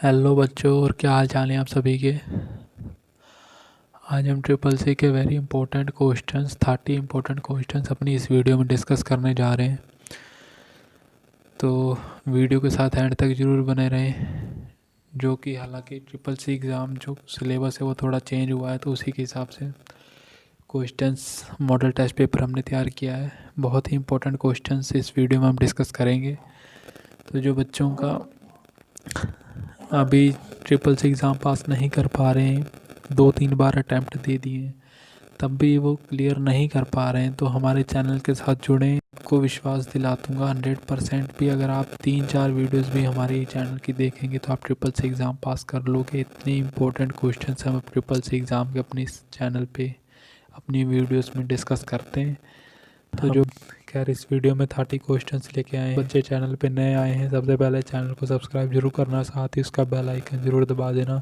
Hello बच्चों, और क्या हाल चाल है आप सभी के। आज हम ट्रिपल सी के very important questions 30 important questions अपनी इस वीडियो में डिस्कस करने जा रहे हैं। तो वीडियो के साथ एंड तक ज़रूर बने रहें। जो कि हालांकि ट्रिपल सी एग्ज़ाम जो सिलेबस है वो थोड़ा चेंज हुआ है, तो उसी के हिसाब से क्वेश्चंस मॉडल टेस्ट पेपर हमने तैयार किया है। बहुत ही इंपॉर्टेंट क्वेश्चंस इस वीडियो में हम डिस्कस करेंगे। तो जो बच्चों का अभी ट्रिपल सी एग्ज़ाम पास नहीं कर पा रहे हैं, 2-3 बार अटैम्प्ट दे दिए तब भी वो क्लियर नहीं कर पा रहे हैं, तो हमारे चैनल के साथ जुड़ें। आपको विश्वास दिला दूँगा 100% भी, अगर आप 3-4 वीडियोस भी हमारे चैनल की देखेंगे तो आप ट्रिपल सी एग्ज़ाम पास कर लोगे। इतने इंपॉर्टेंट क्वेश्चंस हम ट्रिपल सी एग्ज़ाम के अपने इस चैनल पे अपनी वीडियोस में डिस्कस करते हैं। तो जो खैर इस वीडियो में 30 क्वेश्चंस लेके आए हैं। बच्चे चैनल पे नए आए हैं, सबसे पहले चैनल को सब्सक्राइब जरूर करना, साथ ही उसका बेल आइकन ज़रूर दबा देना।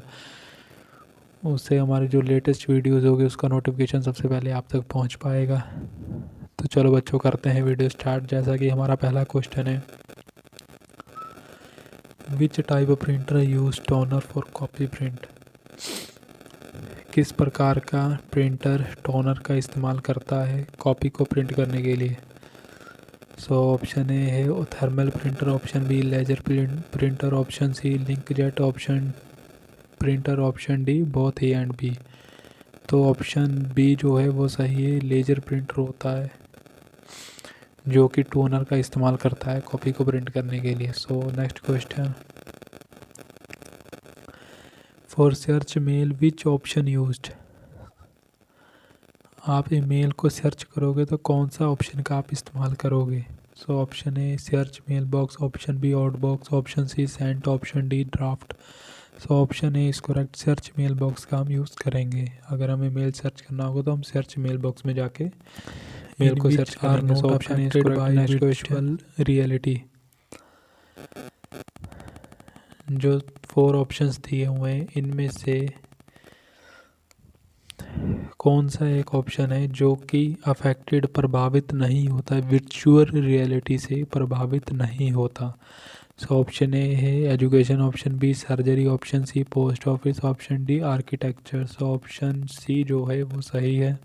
उससे हमारी जो लेटेस्ट वीडियोस होगी उसका नोटिफिकेशन सबसे पहले आप तक पहुंच पाएगा। तो चलो बच्चों, करते हैं वीडियो स्टार्ट। जैसा कि हमारा पहला क्वेश्चन है, which type of printer use toner for copy print. किस प्रकार का प्रिंटर टोनर का इस्तेमाल करता है कॉपी को प्रिंट करने के लिए। सो ऑप्शन ए है thermal printer, option B laser printer, option C inkjet, option printer, option D both A and B. तो ऑप्शन बी जो है वो सही है, लेजर प्रिंटर होता है जो कि टोनर का इस्तेमाल करता है कॉपी को प्रिंट करने के लिए। So next question, for search mail which option used. आप ईमेल को सर्च करोगे तो कौन सा ऑप्शन का आप इस्तेमाल करोगे। So option A search mail box, option B out box, option C sent, option D draft. So option A is correct, search mail box का हम यूज़ करेंगे। अगर हमें मेल सर्च करना होगा तो हम सर्च मेल बॉक्स में जाके मेल को सर्च करेंगे। So option is correct. Next question, reality. जो 4 ऑप्शंस दिए हुए हैं इनमें से कौन सा एक ऑप्शन है जो कि अफेक्टेड प्रभावित नहीं होता है, वर्चुअल रियलिटी से प्रभावित नहीं होता। सो ऑप्शन ए है education, option B surgery, option C post office, option D architecture. So option C जो है वो सही है,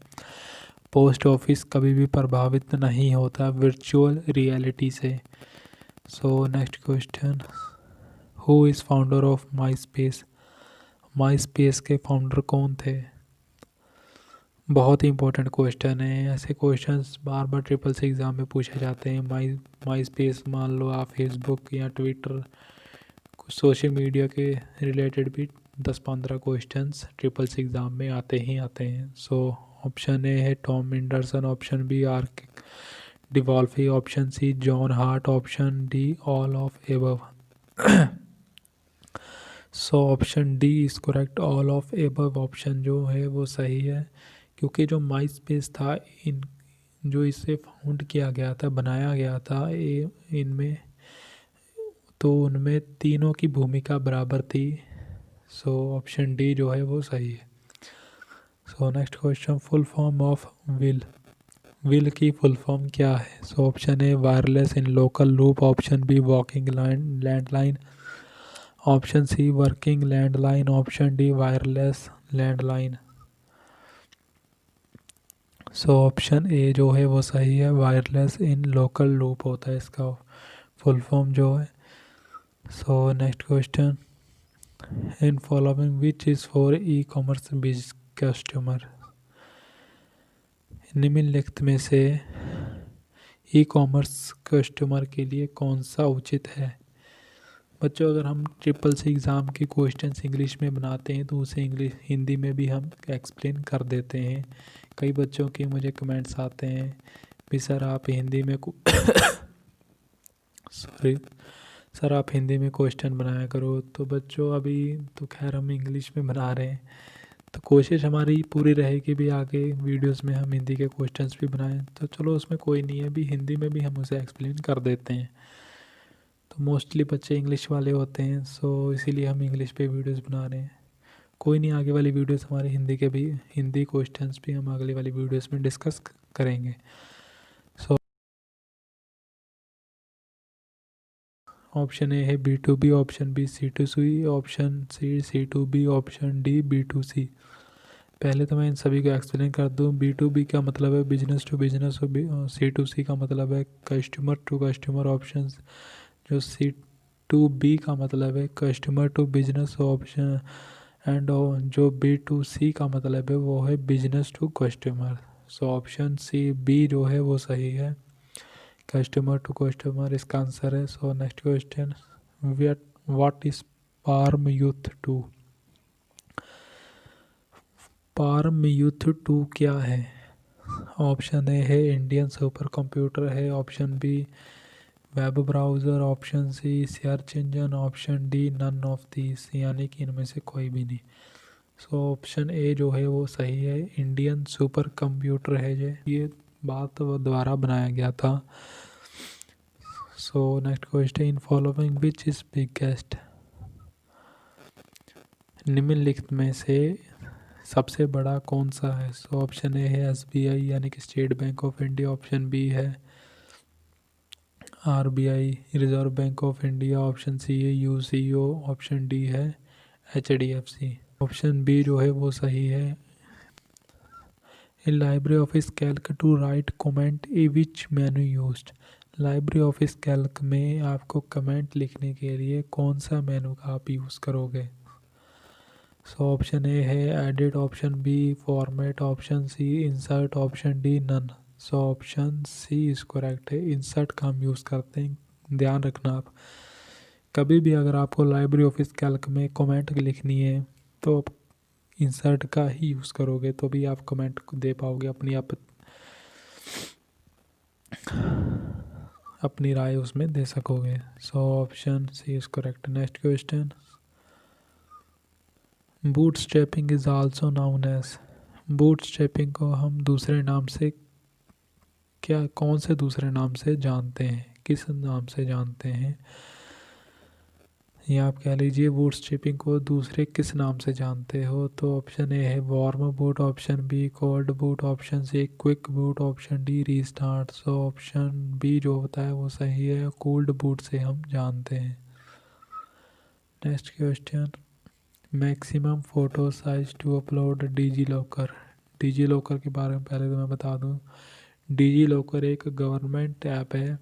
पोस्ट ऑफिस कभी भी प्रभावित नहीं होता वर्चुअल रियलिटी से। सो next question, who is founder of my space. My space के फाउंडर कौन थे। बहुत ही इंपॉर्टेंट क्वेश्चन है, ऐसे क्वेश्चंस बार बार ट्रिपल सी एग्ज़ाम में पूछे जाते हैं। माई स्पेस मान लो आप फेसबुक या ट्विटर, कुछ सोशल मीडिया के रिलेटेड भी 10-15 क्वेश्चंस ट्रिपल सी एग्ज़ाम में आते ही आते हैं। सो ऑप्शन ए है Tom Anderson, option B Arc DeWolfe, option C John Hart, option D all of above. So option D is correct, all of above option जो है वो सही है, क्योंकि जो माई स्पेस था इन जो इसे फाउंड किया गया था, बनाया गया था इनमें, तो उनमें तीनों की भूमिका बराबर थी। सो ऑप्शन डी जो है वो सही है। So next question, full form of विल। विल की फुल फॉर्म क्या है। So option A wireless in local loop, option B walking landline, option C working landline, option D wireless landline. So option A जो है वो सही है, वायरलेस इन लोकल लूप होता है इसका फुल फॉर्म जो है। So next question, in following which is for e commerce बिज कस्टमर। निम्नलिखित में से ई कॉमर्स कस्टमर के लिए कौन सा उचित है। बच्चों, अगर हम ट्रिपल सी एग्ज़ाम के क्वेश्चंस इंग्लिश में बनाते हैं तो उसे इंग्लिश हिंदी में भी हम एक्सप्लेन कर देते हैं। कई बच्चों के मुझे कमेंट्स आते हैं भी सर आप हिंदी में सॉरी सर आप हिंदी में क्वेश्चन बनाया करो। तो बच्चों अभी तो खैर हम इंग्लिश में बना रहे हैं, तो कोशिश हमारी पूरी रहेगी भी आगे वीडियोस में हम हिंदी के क्वेश्चंस भी बनाएं। तो चलो उसमें कोई नहीं है, भी हिंदी में भी हम उसे एक्सप्लेन कर देते हैं। तो मोस्टली बच्चे इंग्लिश वाले होते हैं, सो इसीलिए हम इंग्लिश पे वीडियोस बना रहे हैं। कोई नहीं, आगे वाली वीडियोस हमारे हिंदी के भी, हिंदी क्वेश्चंस भी हम अगली वाली वीडियोस में डिस्कस करेंगे। सो ऑप्शन ए है B2B, option B C2C, option C C2B, option D B2C। पहले तो मैं इन सभी को एक्सप्लेन कर दूं। B2B का मतलब है बिजनेस टू बिजनेस और C2C का मतलब है कस्टमर टू कस्टमर। ऑप्शन जो C2B का मतलब है customer to business option, and जो B2C का मतलब है वो है business to customer. So option C B जो है वो सही है, कस्टमर टू कस्टमर इसका आंसर है। So next question, what is Param youth 2? Param youth 2 क्या है? ऑप्शन ए है इंडियन सुपर कंप्यूटर है, option B web browser, option C search engine, option D none of this, यानी कि इनमें से कोई भी नहीं। सो ऑप्शन ए जो है वो सही है, इंडियन सुपर कंप्यूटर है। ये बात द्वारा बनाया गया था। सो next question, in following which is biggest? निम्नलिखित में से सबसे बड़ा कौन सा है? सो ऑप्शन ए है SBI यानी कि State Bank of India, option B है RBI Reserve Bank of India, option C है UCO, ऑप्शन डी है HDFC। ऑप्शन बी जो है वो सही है। In library office calc to write comment a which menu used? Library office calc में आपको कमेंट लिखने के लिए कौन सा मेनू का आप यूज़ करोगे? सो ऑप्शन ए है edit, option B format, option C insert, option D none. So option C is correct है, इंसर्ट का हम यूज़ करते हैं। ध्यान रखना, आप कभी भी अगर आपको लाइब्रेरी ऑफिस कैल्क में कमेंट लिखनी है तो आप इंसर्ट का ही यूज़ करोगे, तो भी आप कमेंट दे पाओगे, अपनी राय उसमें दे सकोगे। So option C is correct. Next question, bootstrapping is also known as? Bootstrapping को हम दूसरे नाम से कौन से दूसरे नाम से जानते हैं, किस नाम से जानते हैं? या आप कह लीजिए बूटस्ट्रैपिंग को दूसरे किस नाम से जानते हो? तो ऑप्शन ए है warm boot, option B cold boot, option C quick boot, option D restart. So option B जो होता है वो सही है, कोल्ड बूट से हम जानते हैं। Next question, maximum photo size to upload DigiLocker? DigiLocker के बारे में पहले तो मैं बता दूं, डिजी लॉकर एक गवर्नमेंट ऐप है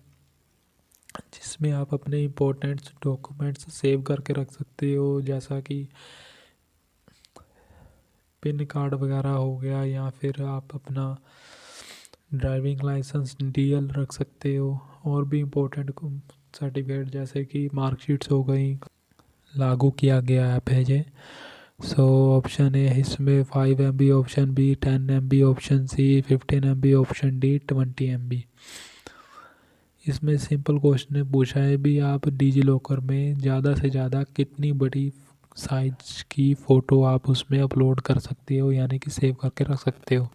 जिसमें आप अपने इम्पोर्टेंट्स डॉक्यूमेंट्स सेव करके रख सकते हो, जैसा कि पिन कार्ड वगैरह हो गया, या फिर आप अपना ड्राइविंग लाइसेंस DL रख सकते हो, और भी इम्पोर्टेंट सर्टिफिकेट जैसे कि मार्कशीट्स हो गई। लागू किया गया ऐप है ये। सो ऑप्शन ए इसमें 5 MB, option B 10 MB, option C 15 MB, option D 20 MB। इसमें सिंपल क्वेश्चन ने पूछा है भी आप डिजी लॉकर में ज़्यादा से ज़्यादा कितनी बड़ी साइज की फ़ोटो आप उसमें अपलोड कर सकते हो, यानी कि सेव करके रख सकते हो।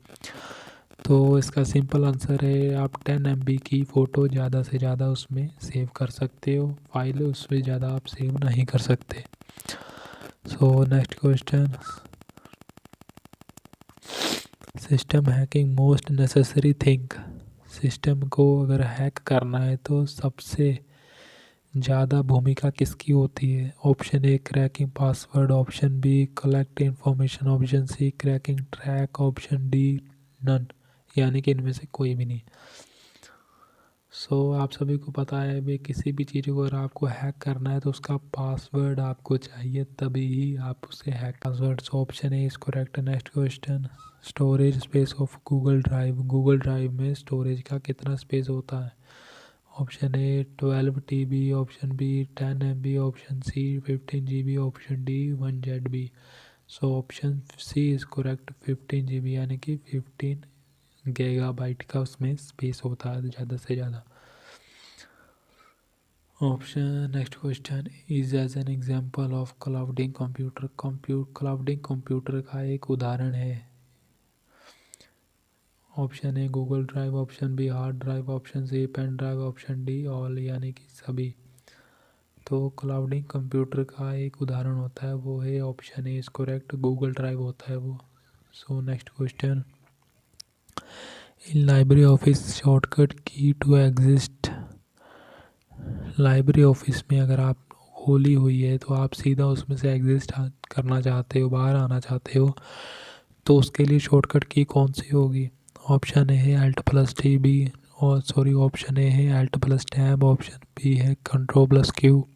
तो इसका सिंपल आंसर है आप 10 MB की फ़ोटो ज़्यादा से ज़्यादा उसमें सेव कर सकते हो, फाइल उसमें ज़्यादा आप सेव नहीं कर सकते। सो next question, system hacking most necessary thing? System को अगर हैक करना है तो सबसे ज़्यादा भूमिका किसकी होती है? Option A cracking password, option B collect information, option C cracking track, option D none, यानी कि इनमें से कोई भी नहीं। सो आप सभी को पता है भाई किसी भी चीज़ को अगर आपको हैक करना है तो उसका पासवर्ड आपको चाहिए, तभी ही आप उसे hack password. So option A is correct. Next question, storage space of Google drive? Google drive में स्टोरेज का कितना स्पेस होता है? Option A 12 TB, option B 10 MB, option C 15 GB, option D 1 ZB। So option C is correct, 15 GB, यानी कि 15 gigabyte का उसमें space होता है ज़्यादा से ज़्यादा। Option next question, is as an example of clouding computer? Clouding computer का एक उदाहरण है। Option A Google drive, option B hard drive, option C pen drive, option D all, यानी कि सभी। तो क्लाउडिंग कंप्यूटर का एक उदाहरण होता है वो है option A is correct, Google drive होता है वो। सो नेक्स्ट क्वेश्चन, इन लाइब्रेरी ऑफिस शॉर्टकट की टू एग्जिस्ट? लाइब्रेरी ऑफिस में अगर आप खोली हुई है तो आप सीधा उसमें से एग्जिस्ट करना चाहते हो, बाहर आना चाहते हो, तो उसके लिए शॉर्टकट की कौन सी होगी? ऑप्शन ए है अल्ट प्लस टी बी, और सॉरी ऑप्शन ए है alt plus tab, option B है control plus Q,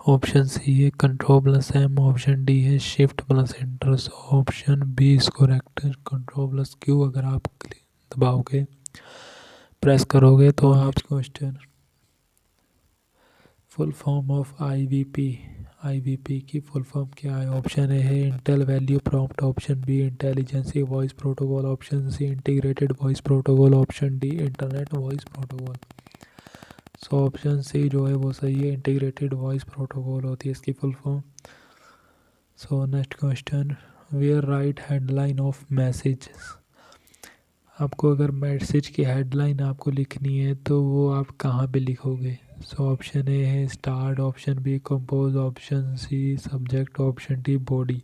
option C है control plus M, option D है shift plus enter. Option B is correct, control plus Q अगर आप दबाओगे, press करोगे तो आप question full form of IVP, IVP की फुल फॉर्म क्या है? ऑप्शन ए है Intel value prompt, option B intelligency voice protocol, option C integrated voice protocol, option D internet voice protocol. So option C जो है वो सही है, integrated voice protocol होती है इसकी full form. So next question, where write headline of message. आपको अगर मैसेज की हेडलाइन आपको लिखनी है तो वो आप कहाँ पे लिखोगे? सो ऑप्शन ए है start, option B compose, option C subject, option D body.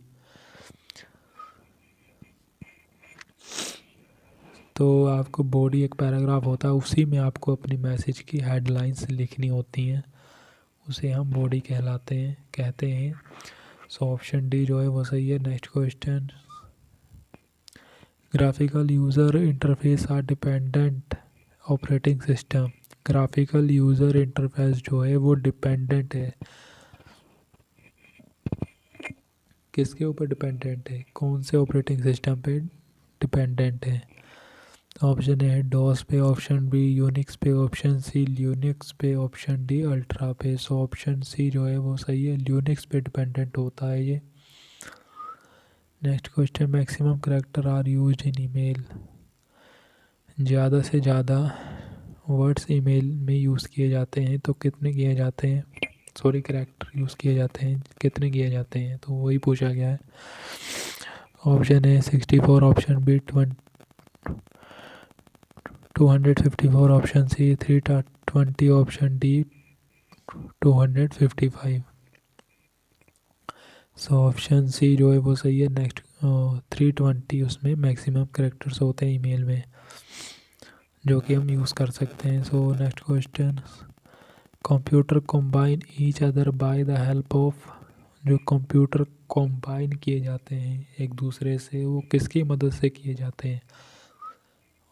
तो आपको बॉडी एक पैराग्राफ होता है, उसी में आपको अपनी मैसेज की हेडलाइंस लिखनी होती हैं, उसे हम बॉडी कहते हैं। सो ऑप्शन डी जो है वो सही है। Next question, graphical user interface are dependent operating system. Graphical user interface जो है वो डिपेंडेंट है, किसके ऊपर डिपेंडेंट है? कौन से ऑपरेटिंग सिस्टम पे डिपेंडेंट है? ऑप्शन ए है डॉस पे, ऑप्शन बी यूनिक्स पे, ऑप्शन सी ल्यूनिक्स पे, ऑप्शन डी अल्ट्रा पे। सो ऑप्शन सी जो है वो सही है, ल्यूनिक्स पे डिपेंडेंट होता है ये। Next question, maximum character are used in email. ज़्यादा से ज़्यादा वर्ड्स ईमेल में यूज़ किए जाते हैं तो कितने किए जाते हैं? सॉरी कैरेक्टर यूज़ किए जाते हैं, कितने किए जाते हैं, तो वही पूछा गया है। Option A 64, option B 254, option C 320, option D 255। So option C जो है वो सही है। नेक्स्ट 320 उसमें मैक्सिमम कैरेक्टर्स होते हैं ईमेल में, जो कि हम यूज़ कर सकते हैं। सो next question, computer combine each other by the help of. जो कंप्यूटर कंबाइन किए जाते हैं एक दूसरे से, वो किसकी मदद से किए जाते हैं?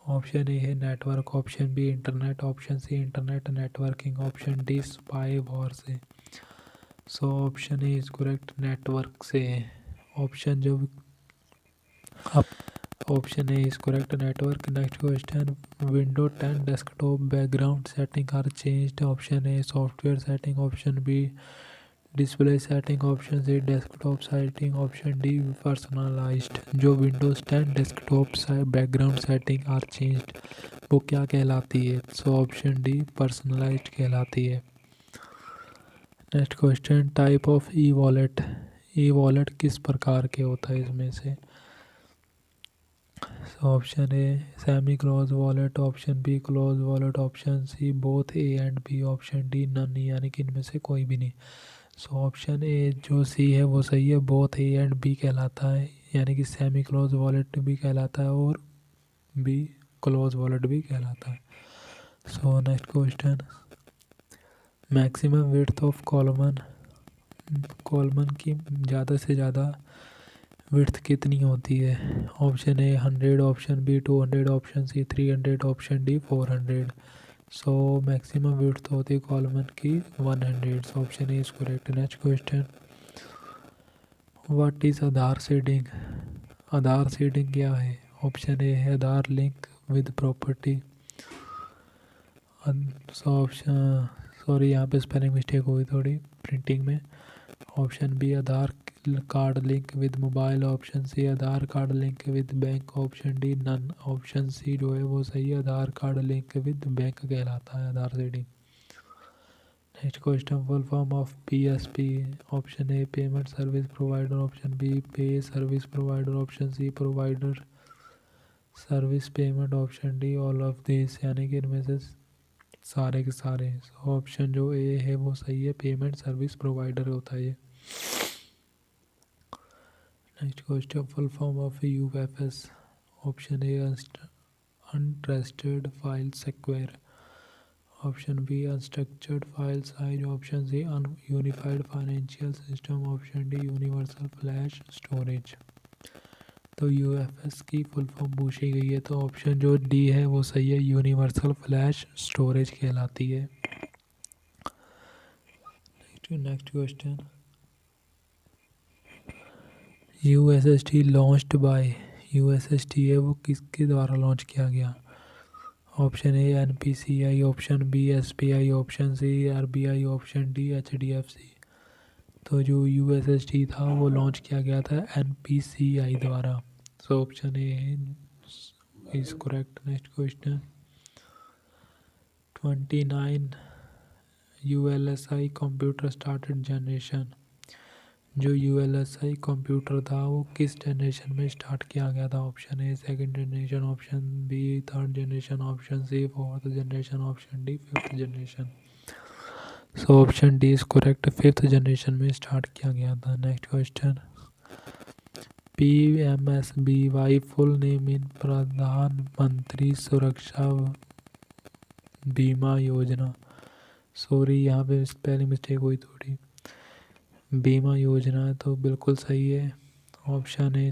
ऑप्शन ए है network, option B internet, option C internet networking, option D spy war से। So option A is correct, network से है। ऑप्शन जो आप option A is correct, network. Next question, window 10 desktop background setting are changed. Option A software setting, option B display setting, option C desktop setting, option D personalised. जो Windows 10 desktop background setting are changed वो क्या कहलाती है? So option D personalized कहलाती है। Next question, type of e wallet. E wallet किस प्रकार के होता है इसमें से? Option A semi close wallet, option B close wallet, option C both A and B, option D none, यानी कि इनमें से कोई भी नहीं। सो ऑप्शन ए जो सी है वो सही है, बोथ ए एंड बी कहलाता है, यानी कि सेमी क्लोज वॉलेट भी कहलाता है और बी क्लोज वॉलेट भी कहलाता है। So next question, maximum width of column. Column की ज़्यादा से ज़्यादा विड्थ कितनी होती है? Option A 100, option B 200, option C 300, option D 400। So maximum width होती है कॉलमन की 100। Option A is correct. Next question, what is Aadhaar seeding. Aadhaar seeding क्या है? ऑप्शन ए है Aadhaar link with property. Option sorry यहाँ पे स्पेलिंग मिस्टेक हुई थोड़ी प्रिंटिंग में। Option B Aadhaar card link with mobile, option C Aadhaar card link with bank, option D none. Option C जो है वो सही है, Aadhaar card link with bank कहलाता है Aadhaar seeding. Next question, full form of PSP. Option A payment service provider, option B pay service provider, option C provider service payment, option D all of this, यानी कि इनमें से सारे के सारे। Option जो ए है वो सही है, पेमेंट सर्विस प्रोवाइडर होता है ये। Next question, full form of UFS. Option A untrusted file secure, option B unstructured file size, option C unified financial system, option D universal flash storage. तो यूएफएस की फुल फॉर्म पूछी गई है, तो option जो डी है वो सही है, यूनिवर्सल फ्लैश स्टोरेज कहलाती है। Next question, USST launched by, USST है वो किसके द्वारा लॉन्च किया गया? Option A NPCI, option B SBI, option C RBI, option D HDFC. तो जो यूएसएसटी था वो लॉन्च किया गया था एनपीसीआई द्वारा। So option A is correct. Next question, 29 ULSI computer started generation. जो यूएलएसआई कंप्यूटर था वो किस जनरेशन में स्टार्ट किया गया था? Option A second generation, option B third generation, option C fourth generation, option D fifth generation. So option D is correct, fifth generation में start किया गया था। Next question, PMSBY full name in Pradhan Mantri Suraksha बीमा योजना। Sorry यहाँ पे spelling mistake हुई थोड़ी, बीमा योजना है तो बिल्कुल सही है, ऑप्शन ए इज